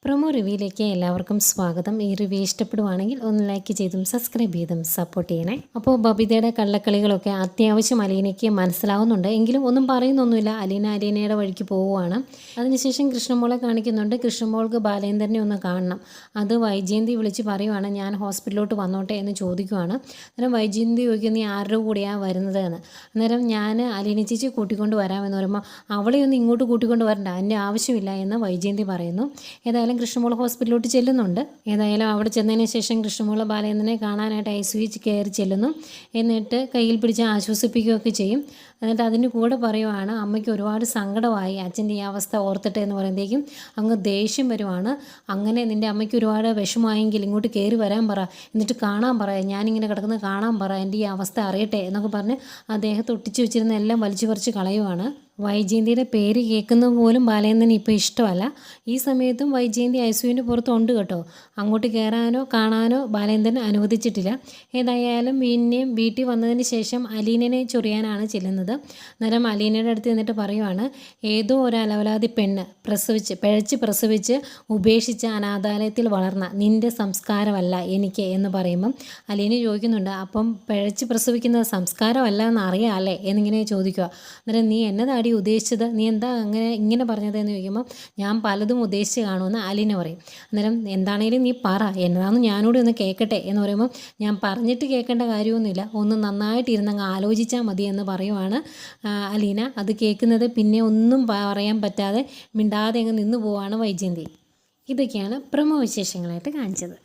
Promo റിവ്യൂയിലേക്ക് എല്ലാവർക്കും സ്വാഗതം. ഈ റിവ്യൂ ഇഷ്ടപ്പെടുവാണെങ്കിൽ ഒന്ന് ലൈക്ക് ചെയ്തും സബ്സ്ക്രൈബ് ചെയ്തും സപ്പോർട്ട് ചെയ്യണേ. അപ്പോൾ ബബിതയുടെ കള്ളക്കളികളൊക്കെ അത്യാവശ്യം അലീനയ്ക്ക് മനസ്സിലാവുന്നുണ്ട്. എങ്കിലും ഒന്നും പറയുന്നൊന്നുമില്ല. അലീനയുടെ വഴിക്ക് പോവുകയാണ്. അതിനുശേഷം കൃഷ്ണമോളെ കാണിക്കുന്നുണ്ട്. കൃഷ്ണമോൾക്ക് ബാലേന്ദ്രനെ ഒന്ന് കാണണം. അത് വൈജയന്തി വിളിച്ച് പറയുവാണ്, ഞാൻ ഹോസ്പിറ്റലിലോട്ട് വന്നോട്ടെ എന്ന് ചോദിക്കുവാണ്. അന്നേരം വൈജയന്തി ചോദിക്കും, നീ ആരുടെ കൂടെയാണ് വരുന്നത് എന്ന്. അന്നേരം ഞാൻ അലീന ചേച്ചി കൂട്ടിക്കൊണ്ട് വരാമെന്ന് പറയുമ്പോൾ, അവളെ ഒന്ന് ഇങ്ങോട്ട് കൂട്ടിക്കൊണ്ട് വരണ്ട, അതിൻ്റെ ആവശ്യമില്ല എന്ന് വൈജയന്തി പറയുന്നു. ഏതായാലും കൃഷ്ണമോൾ ഹോസ്പിറ്റലിലോട്ട് ചെല്ലുന്നുണ്ട്. ഏതായാലും അവിടെ ചെന്നതിന് ശേഷം കൃഷ്ണമോൾ ബാലേന്ദ്രനെ കാണാനായിട്ട് ICU കയറി ചെല്ലുന്നു. എന്നിട്ട് കയ്യിൽ പിടിച്ച് ആശ്വസിപ്പിക്കുകയൊക്കെ ചെയ്യും. എന്നിട്ട് അതിന് കൂടെ പറയുവാണ്, അമ്മയ്ക്ക് ഒരുപാട് സങ്കടമായി അച്ഛൻ്റെ ഈ അവസ്ഥ ഓർത്തിട്ട് എന്ന് പറയുമ്പോഴേക്കും അങ്ങ് ദേഷ്യം വരുവാണ്. അങ്ങനെ നിൻ്റെ അമ്മയ്ക്ക് ഒരുപാട് വിഷമമായെങ്കിൽ ഇങ്ങോട്ട് കയറി വരാൻ പറ, എന്നിട്ട് കാണാൻ പറ, ഞാനിങ്ങനെ കിടക്കുന്നത് കാണാൻ പറ, എൻ്റെ ഈ അവസ്ഥ അറിയട്ടെ എന്നൊക്കെ പറഞ്ഞ് അദ്ദേഹത്തെ ഒട്ടിച്ച് വെച്ചിരുന്ന എല്ലാം വലിച്ചു പറിച്ച് കളയുവാണ്. വൈജയന്തിയുടെ പേര് കേൾക്കുന്നത് പോലും ബാലേന്ദ്രന് ഇപ്പോൾ ഇഷ്ടമല്ല. ഈ സമയത്തും വൈജയന്തി ICUവിൻ്റെ പുറത്തുണ്ട് കേട്ടോ. അങ്ങോട്ട് കയറാനോ കാണാനോ ബാലേന്ദ്രൻ അനുവദിച്ചിട്ടില്ല. ഏതായാലും പിന്നെയും വീട്ടിൽ വന്നതിന് ശേഷം അലീനനെ ചൊറിയാനാണ് ചെല്ലുന്നത്. അന്നേരം അലീനയുടെ അടുത്ത് നിന്നിട്ട് പറയുവാണ്, ഏതോ ഒരു അലവലാതി പെണ്ണ് പിഴച്ച് പ്രസവിച്ച് ഉപേക്ഷിച്ച് അനാഥാലയത്തിൽ വളർന്ന നിൻ്റെ സംസ്കാരമല്ല എനിക്ക് എന്ന് പറയുമ്പം അലീന ചോദിക്കുന്നുണ്ട്, അപ്പം പിഴച്ച് പ്രസവിക്കുന്നത് സംസ്കാരമല്ല എന്ന് അറിയാം അല്ലേ എന്നിങ്ങനെ ചോദിക്കുക. അന്നേരം നീ എന്നതാണ് ഉദ്ദേശിച്ചത്, നീ എന്താ ഇങ്ങനെ പറഞ്ഞത് എന്ന് ചോദിക്കുമ്പോൾ, ഞാൻ പലതും ഉദ്ദേശിച്ച് കാണുമെന്ന് അലീന പറയും. അന്നേരം എന്താണേലും നീ പറ, എന്നതാണെന്ന് ഞാനോട് ഒന്ന് കേൾക്കട്ടെ എന്ന് പറയുമ്പോൾ, ഞാൻ പറഞ്ഞിട്ട് കേൾക്കേണ്ട കാര്യമൊന്നുമില്ല, ഒന്ന് നന്നായിട്ടിരുന്നങ്ങ് ആലോചിച്ചാൽ മതി എന്ന് പറയുവാണ് അലീന. അത് കേൾക്കുന്നത് പിന്നെ ഒന്നും പറയാൻ പറ്റാതെ മിണ്ടാതെ അങ്ങ് നിന്ന് പോവാണ് വൈജയന്തി. ഇതൊക്കെയാണ് പ്രമോ വിശേഷങ്ങളായിട്ട് കാണിച്ചത്.